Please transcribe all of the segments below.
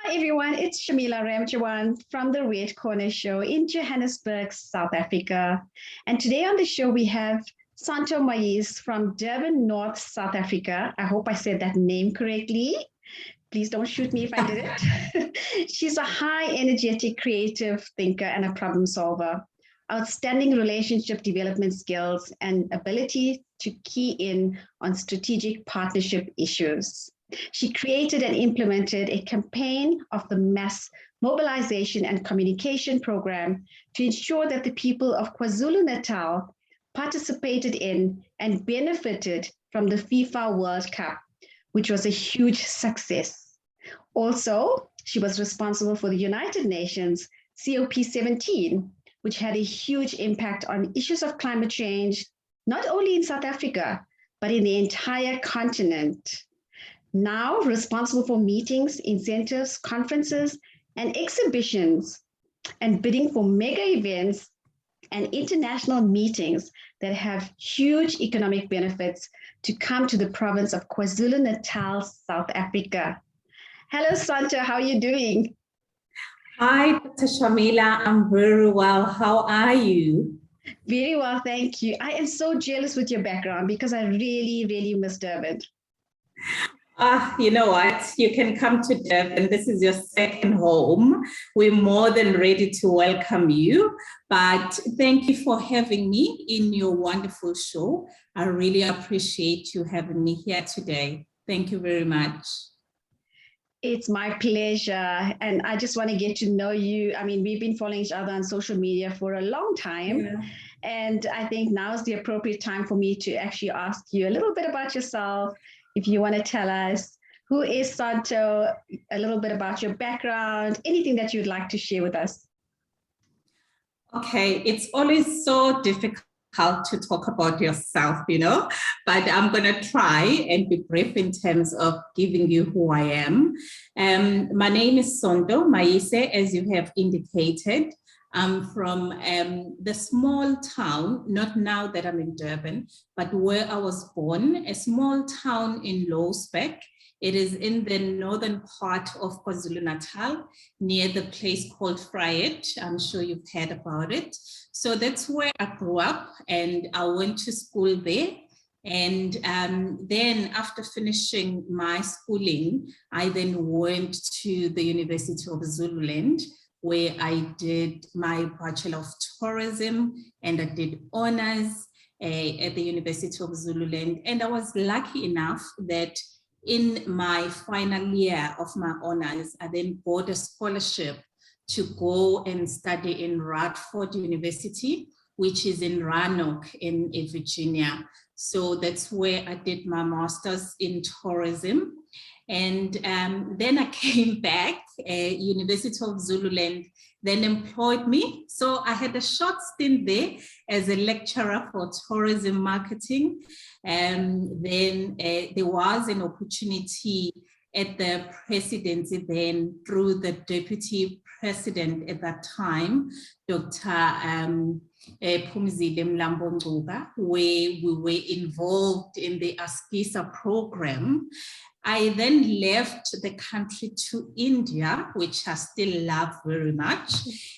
Hi everyone, it's Shamila Ramjawan from the Red Corner Show in Johannesburg, South Africa. And today on the show we have Sonto Mayise from Durban, North South Africa. I hope I said that name correctly. Please don't shoot me if I didn't. She's a high energetic creative thinker and a problem solver. Outstanding relationship development skills and ability to key in on strategic partnership issues. She created and implemented a campaign of the mass mobilization and communication program to ensure that the people of KwaZulu-Natal participated in and benefited from the FIFA World Cup, which was a huge success. Also, she was responsible for the United Nations COP17, which had a huge impact on issues of climate change, not only in South Africa, but in the entire continent. Now responsible for meetings, incentives, conferences, and exhibitions, and bidding for mega events and international meetings that have huge economic benefits to come to the province of KwaZulu-Natal, South Africa. Hello, Sonto, how are you doing? Hi, Dr. Shamila, I'm very well. How are you? Very well, thank you. I am so jealous with your background because I really, really miss Durban. You know what? You can come to Durban. This is your second home. We're more than ready to welcome you. But thank you for having me in your wonderful show. I really appreciate you having me here today. Thank you very much. It's my pleasure. And I just want to get to know you. I mean, we've been following each other on social media for a long time. Yeah. And I think now is the appropriate time for me to actually ask you a little bit about yourself. If you want to tell us who is Sonto, a little bit about your background, anything that you'd like to share with us. Okay, it's always so difficult to talk about yourself, you know, but I'm going to try and be brief in terms of giving you who I am. My name is Sonto Mayise, as you have indicated. I'm from the small town, not now that I'm in Durban, but where I was born, a small town in Louwsburg. It is in the northern part of KwaZulu-Natal, near the place called Vryheid. I'm sure you've heard about it. So that's where I grew up, and I went to school there. And then after finishing my schooling, I then went to the University of Zululand, where I did my Bachelor of Tourism and I did honors at the University of Zululand. And I was lucky enough that in my final year of my honors, I then got a scholarship to go and study in Radford University, which is in Roanoke in Virginia. So that's where I did my master's in tourism. And then I came back, University of Zululand then employed me. So I had a short stint there as a lecturer for tourism marketing. And then there was an opportunity at the presidency then through the deputy president at that time, Dr. Phumzile Mlambo-Ngcuka, where we were involved in the ASKISA program. I then left the country to India, which I still love very much.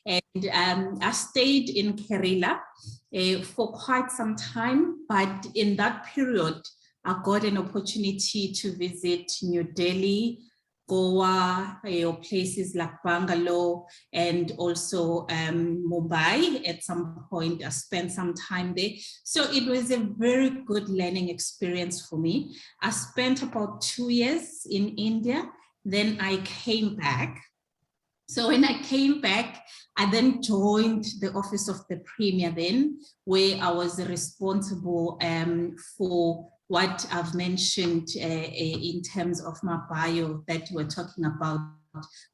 And I stayed in Kerala for quite some time. But in that period, I got an opportunity to visit New Delhi, Goa, places like Bangalore, and also Mumbai. At some point, I spent some time there. So it was a very good learning experience for me. I spent about 2 years in India. Then I came back. So when I came back, I then joined the office of the Premier then, where I was responsible for what I've mentioned in terms of my bio that we're talking about,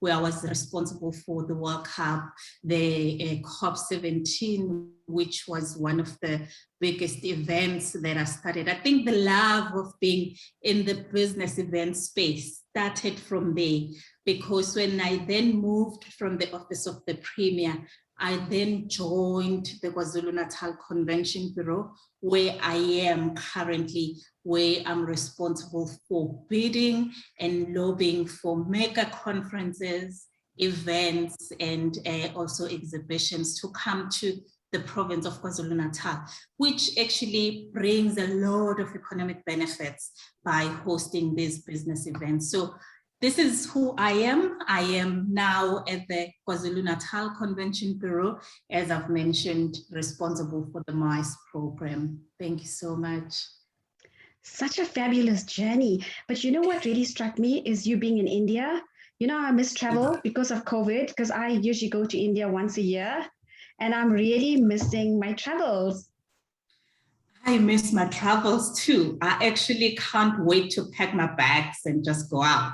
where I was responsible for the World Cup, the COP17, which was one of the biggest events that I started. I think the love of being in the business event space started from there, because when I then moved from the office of the Premier, I then joined the KwaZulu Natal Convention Bureau, where I am currently, where I'm responsible for bidding and lobbying for mega conferences, events, and also exhibitions to come to the province of KwaZulu Natal, which actually brings a lot of economic benefits by hosting these business events. So this is who I am. I am now at the KwaZulu Natal Convention Bureau, as I've mentioned, responsible for the MICE program. Thank you so much. Such a fabulous journey. But you know what really struck me is you being in India. You know, I miss travel because of COVID, because I usually go to India once a year, and I'm really missing my travels. I miss my travels too. I actually can't wait to pack my bags and just go out,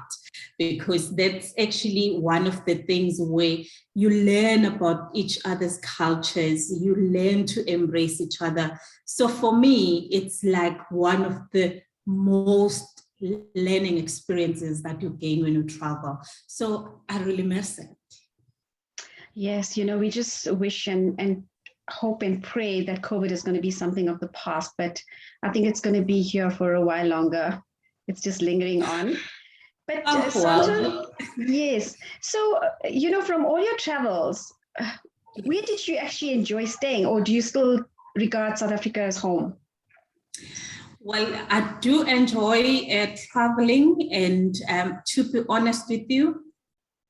because that's actually one of the things where you learn about each other's cultures, you learn to embrace each other. So for me, it's like one of the most learning experiences that you gain when you travel. So I really miss it. Yes, you know, we just wish and hope and pray that COVID is going to be something of the past, but I think it's going to be here for a while longer. It's just lingering on. But Sonto, yes. So, you know, from all your travels, where did you actually enjoy staying, or do you still regard South Africa as home? Well, I do enjoy traveling, and to be honest with you,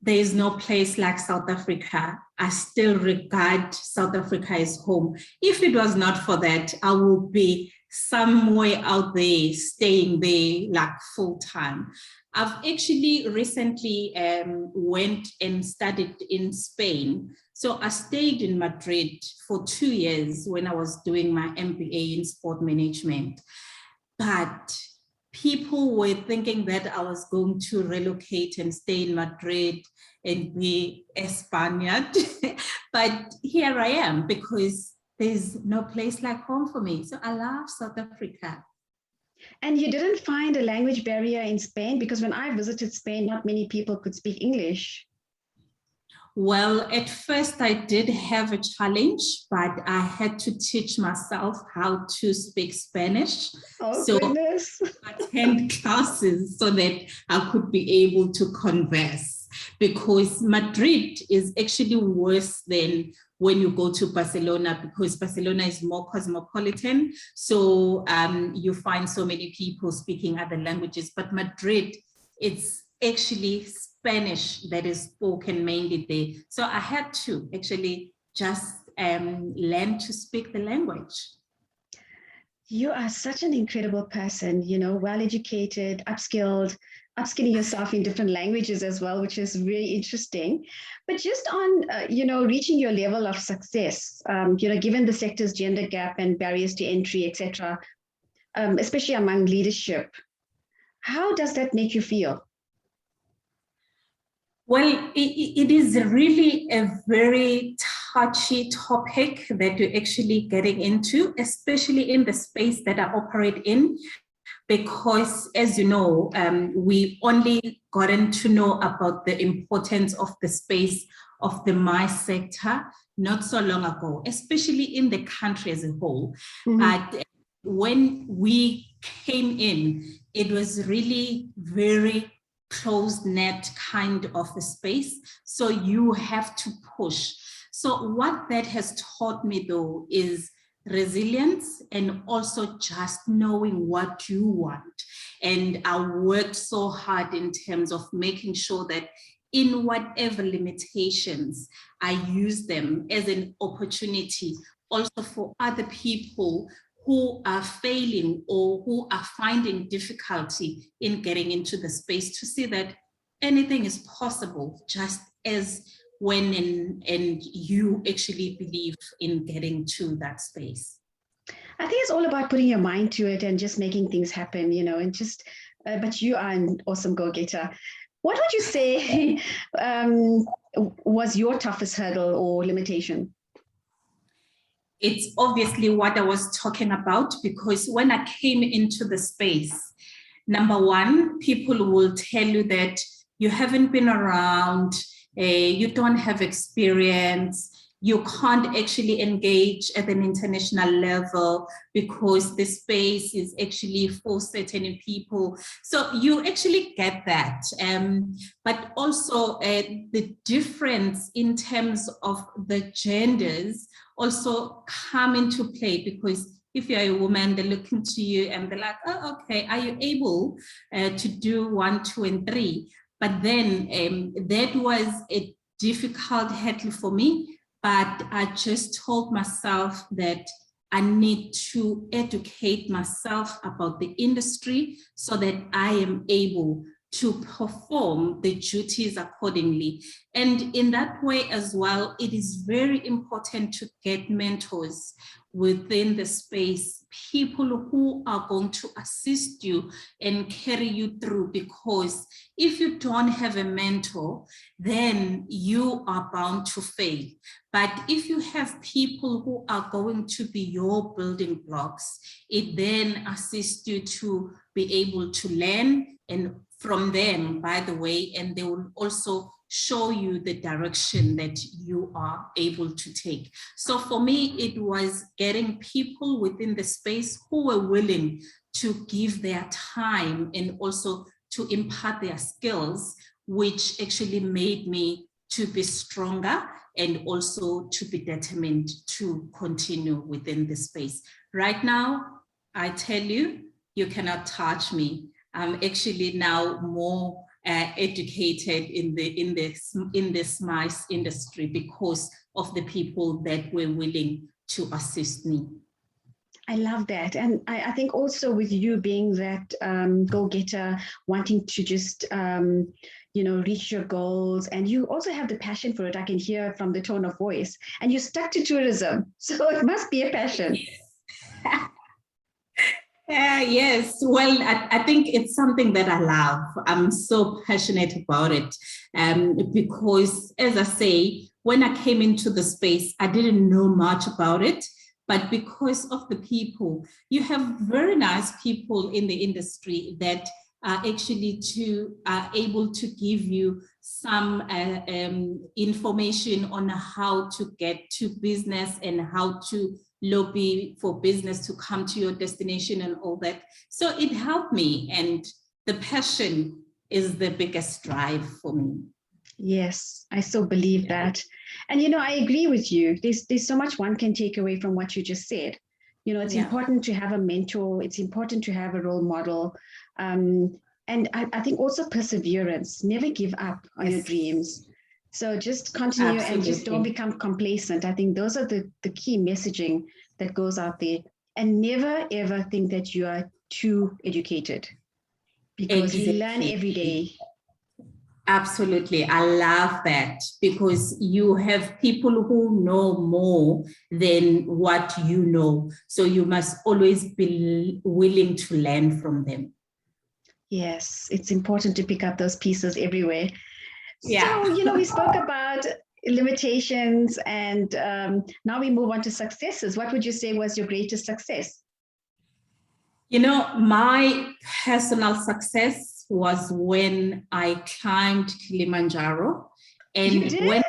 there is no place like South Africa. I still regard South Africa as home. If it was not for that, I would be somewhere out there, staying there like full time. I've actually recently went and studied in Spain. So I stayed in Madrid for 2 years when I was doing my MBA in sport management. But people were thinking that I was going to relocate and stay in Madrid and be a Spaniard. But here I am, because there's no place like home for me. So I love South Africa. And you didn't find a language barrier in Spain? Because when I visited Spain, not many people could speak English. Well, at first I did have a challenge, but I had to teach myself how to speak Spanish. Oh, so goodness. I attend classes so that I could be able to converse, because Madrid is actually worse than when you go to Barcelona, because Barcelona is more cosmopolitan. So you find so many people speaking other languages, but Madrid, it's actually Spanish that is spoken mainly there. So I had to actually just learn to speak the language. You are such an incredible person, you know, well-educated, upskilled, upskilling yourself in different languages as well, which is really interesting. But just on, you know, reaching your level of success, you know, given the sector's gender gap and barriers to entry, etc., especially among leadership, how does that make you feel? Well, it is really a very touchy topic that you're actually getting into, especially in the space that I operate in, because as you know, we only gotten to know about the importance of the space of the MICE sector not so long ago, especially in the country as a whole. Mm-hmm. But when we came in, it was really very closed net kind of a space. So you have to push. So what that has taught me though is resilience, and also just knowing what you want. And I worked so hard in terms of making sure that in whatever limitations, I use them as an opportunity also for other people who are failing or who are finding difficulty in getting into the space, to see that anything is possible, just as when and you actually believe in getting to that space. I think it's all about putting your mind to it and just making things happen, you know, and just, but you are an awesome go-getter. What would you say was your toughest hurdle or limitation? It's obviously what I was talking about, because when I came into the space, number one, people will tell you that you haven't been around, you don't have experience, you can't actually engage at an international level because the space is actually for certain people. So you actually get that. But also the difference in terms of the genders also come into play, because if you're a woman, they're looking to you and they're like, oh, okay, are you able to do 1, 2, and 3? But then that was a difficult hurdle for me. But I just told myself that I need to educate myself about the industry so that I am able to perform the duties accordingly. And in that way as well, it is very important to get mentors within the space, people who are going to assist you and carry you through, because if you don't have a mentor, then you are bound to fail. But if you have people who are going to be your building blocks, it then assists you to be able to learn and from them, by the way, and they will also show you the direction that you are able to take. So for me, it was getting people within the space who were willing to give their time and also to impart their skills, which actually made me to be stronger and also to be determined to continue within the space. Right now, I tell you, you cannot touch me. I'm actually now more educated in this MICE industry because of the people that were willing to assist me. I love that. And I think also with you being that go-getter, wanting to just, reach your goals, and you also have the passion for it. I can hear from the tone of voice, and you stuck to tourism. So it must be a passion. Yes, well, I think it's something that I love. I'm so passionate about it because, as I say, when I came into the space, I didn't know much about it, but because of the people, you have very nice people in the industry that are actually able to give you some information on how to get to business and how to lobby for business to come to your destination and all that. So it helped me, and the passion is the biggest drive for me. Yes, I so believe that. And, I agree with you. There's so much one can take away from what you just said. It's important to have a mentor. It's important to have a role model. And I think also perseverance, never give up on your dreams. So just continue. Absolutely. And just don't become complacent. I think those are the key messaging that goes out there. And never, ever think that you are too educated, because you learn every day. Absolutely. I love that, because you have people who know more than what you know. So you must always be willing to learn from them. Yes, it's important to pick up those pieces everywhere. Yeah. So, we spoke about limitations, and now we move on to successes. What would you say was your greatest success? My personal success was when I climbed Kilimanjaro. And you did?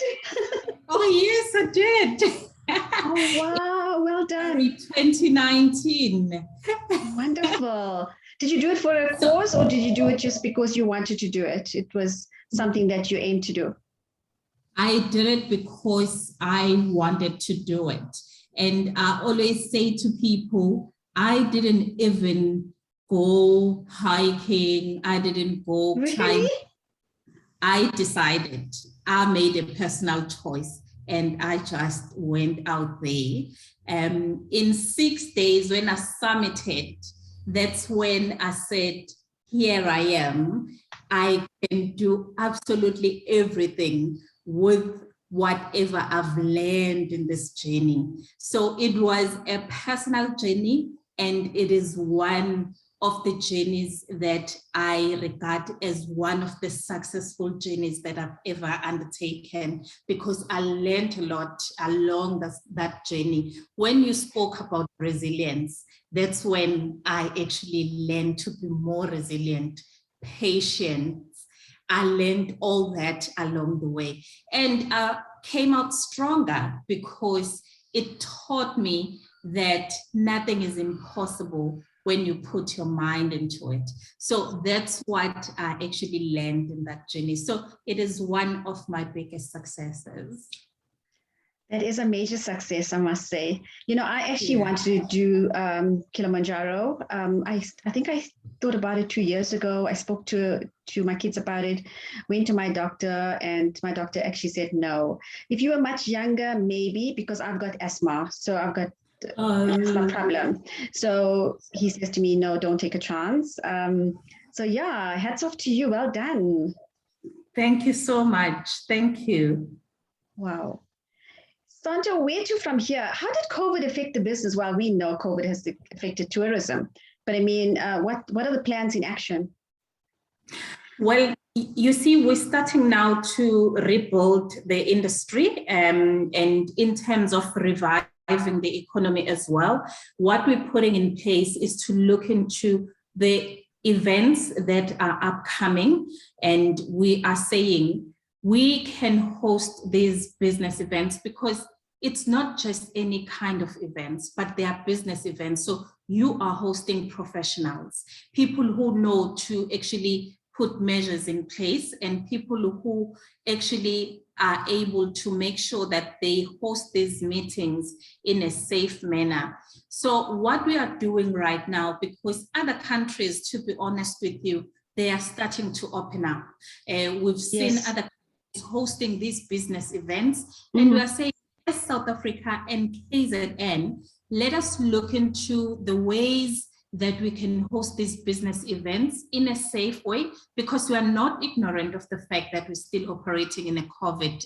Oh, yes, I did. Oh, wow. Well done. 2019. Wonderful. Did you do it for a cause, or did you do it just because you wanted to do it? It was something that you aimed to do. I did it because I wanted to do it. And I always say to people, I didn't even go hiking. I didn't go climbing. I decided, I made a personal choice, and I just went out there. In 6 days, when I summited, that's when I said, here I am. I can do absolutely everything with whatever I've learned in this journey. So it was a personal journey, and it is one of the journeys that I regard as one of the successful journeys that I've ever undertaken, because I learned a lot along that journey. When you spoke about resilience, that's when I actually learned to be more resilient, patient. I learned all that along the way, and came out stronger because it taught me that nothing is impossible when you put your mind into it. So that's what I actually learned in that journey. So it is one of my biggest successes. That is a major success, I must say. You know, I actually wanted to do Kilimanjaro. I think I thought about it 2 years ago. I spoke to my kids about it, went to my doctor, and my doctor actually said no. If you were much younger, maybe, because I've got asthma. So I've got asthma problem. So he says to me, no, don't take a chance. So yeah, hats off to you. Well done. Thank you so much. Thank you. Wow. Sonto, where to from here? How did COVID affect the business? Well, we know COVID has affected tourism, but I mean, what are the plans in action? Well, you see, we're starting now to rebuild the industry, and in terms of reviving the economy as well. What we're putting in place is to look into the events that are upcoming, and we are saying we can host these business events because it's not just any kind of events, but they are business events. So you are hosting professionals, people who know to actually put measures in place, and people who actually are able to make sure that they host these meetings in a safe manner. So what we are doing right now, because other countries, to be honest with you, they are starting to open up. We've seen other hosting these business events, and we are saying, as South Africa and KZN, let us look into the ways that we can host these business events in a safe way, because we are not ignorant of the fact that we're still operating in a COVID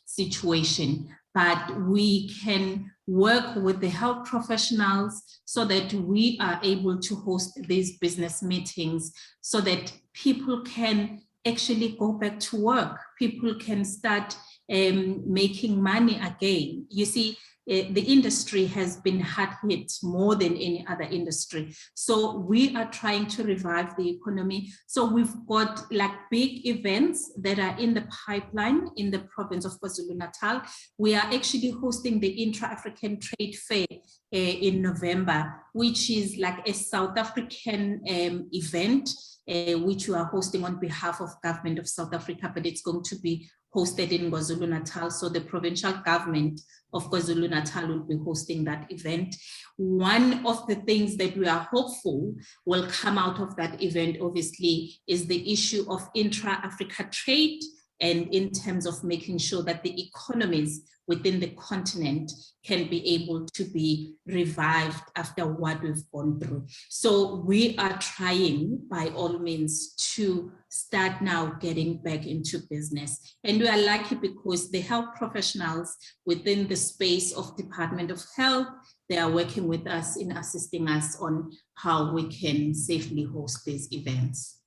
situation, but we can work with the health professionals so that we are able to host these business meetings so that people can actually go back to work. People can start making money again. You see, the industry has been hard hit more than any other industry. So we are trying to revive the economy. So we've got like big events that are in the pipeline in the province of KwaZulu Natal. We are actually hosting the Intra-African Trade Fair in November, which is like a South African event, which we are hosting on behalf of government of South Africa, but it's going to be hosted in KwaZulu Natal. So the provincial government of KwaZulu Natal will be hosting that event. One of the things that we are hopeful will come out of that event, obviously, is the issue of intra-Africa trade, and in terms of making sure that the economies within the continent can be able to be revived after what we've gone through. So we are trying by all means to start now getting back into business. And we are lucky because the health professionals within the space of Department of Health, they are working with us in assisting us on how we can safely host these events.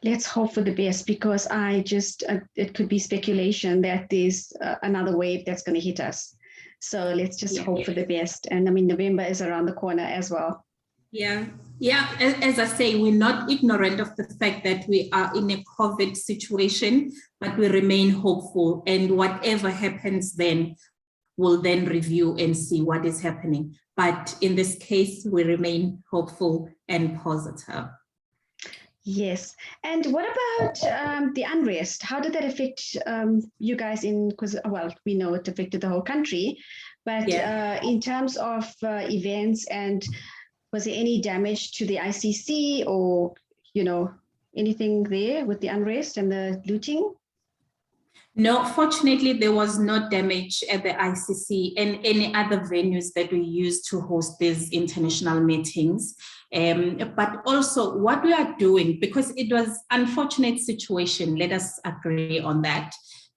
Let's hope for the best, because it could be speculation that there's another wave that's going to hit us. So let's just hope for the best. And I mean, November is around the corner as well. Yeah. As I say, we're not ignorant of the fact that we are in a COVID situation, but we remain hopeful. And whatever happens then, we'll then review and see what is happening. But in this case, we remain hopeful and positive. Yes. And what about the unrest? How did that affect you guys because, well, we know it affected the whole country, but in terms of events, and was there any damage to the ICC or, anything there with the unrest and the looting? No, fortunately, there was no damage at the ICC and any other venues that we use to host these international meetings. But also what we are doing, because it was an unfortunate situation, let us agree on that,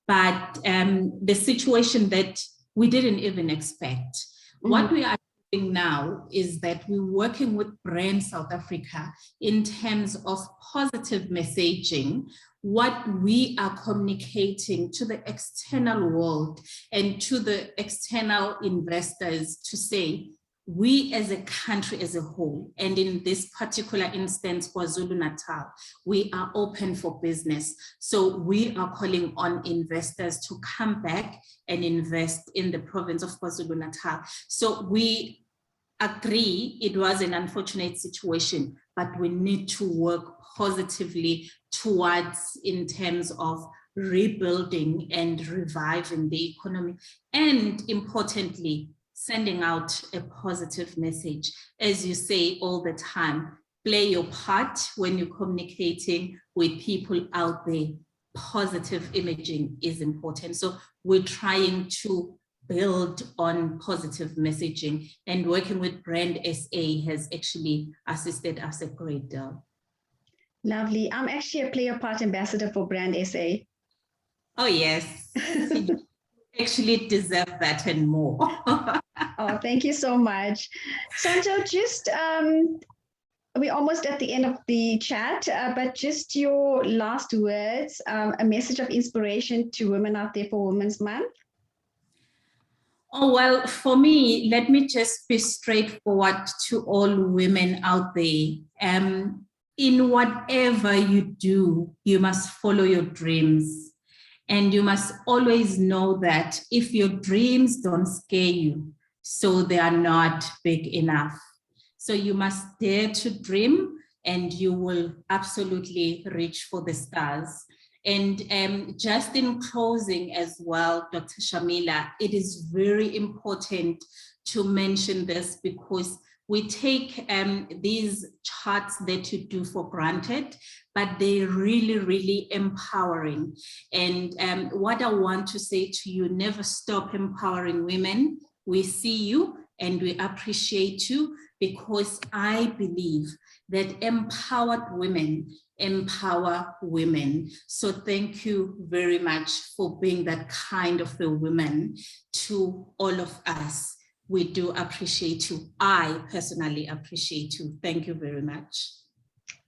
but the situation that we didn't even expect. What we are doing now is that we're working with Brand South Africa in terms of positive messaging, what we are communicating to the external world and to the external investors to say, we as a country as a whole, and in this particular instance, KwaZulu Natal, we are open for business. So we are calling on investors to come back and invest in the province of KwaZulu Natal. So we agree it was an unfortunate situation, but we need to work positively towards in terms of rebuilding and reviving the economy, and importantly, sending out a positive message. As you say all the time, play your part when you're communicating with people out there. Positive imaging is important. So we're trying to build on positive messaging, and working with Brand SA has actually assisted us a great deal. Lovely. I'm actually a player part ambassador for Brand SA. Oh, yes. You actually deserve that and more. Oh, thank you so much. Sonto, just we're almost at the end of the chat, but just your last words, a message of inspiration to women out there for Women's Month. Oh, well, for me, let me just be straightforward to all women out there. In whatever you do, you must follow your dreams. And you must always know that if your dreams don't scare you, so they are not big enough. So you must dare to dream, and you will absolutely reach for the stars. And just in closing as well, Dr. Shamila, it is very important to mention this, because we take these charts that you do for granted, but they're really, really empowering. And what I want to say to you, never stop empowering women. We see you and we appreciate you, because I believe that empowered women empower women. So thank you very much for being that kind of a woman to all of us. We do appreciate you. I personally appreciate you. Thank you very much.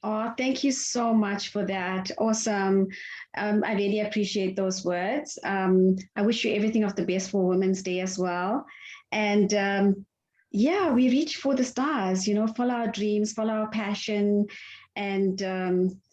Oh, thank you so much for that. Awesome. I really appreciate those words. I wish you everything of the best for Women's Day as well. And yeah, we reach for the stars, you know, follow our dreams, follow our passion, and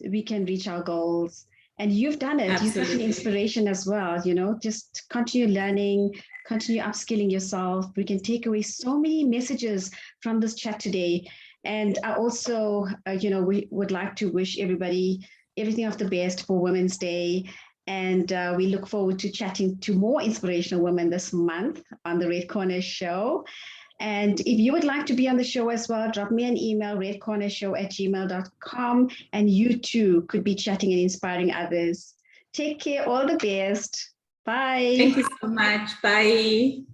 we can reach our goals. And you've done it. Absolutely. You're such an inspiration as well, you know, just continue learning, continue upskilling yourself. We can take away so many messages from this chat today. And I also, you know, we would like to wish everybody everything of the best for Women's Day. And we look forward to chatting to more inspirational women this month on the Red Corner Show. And if you would like to be on the show as well, drop me an email, redcornershow@gmail.com, and you too could be chatting and inspiring others. Take care, all the best. Bye. Thank you so much. Bye.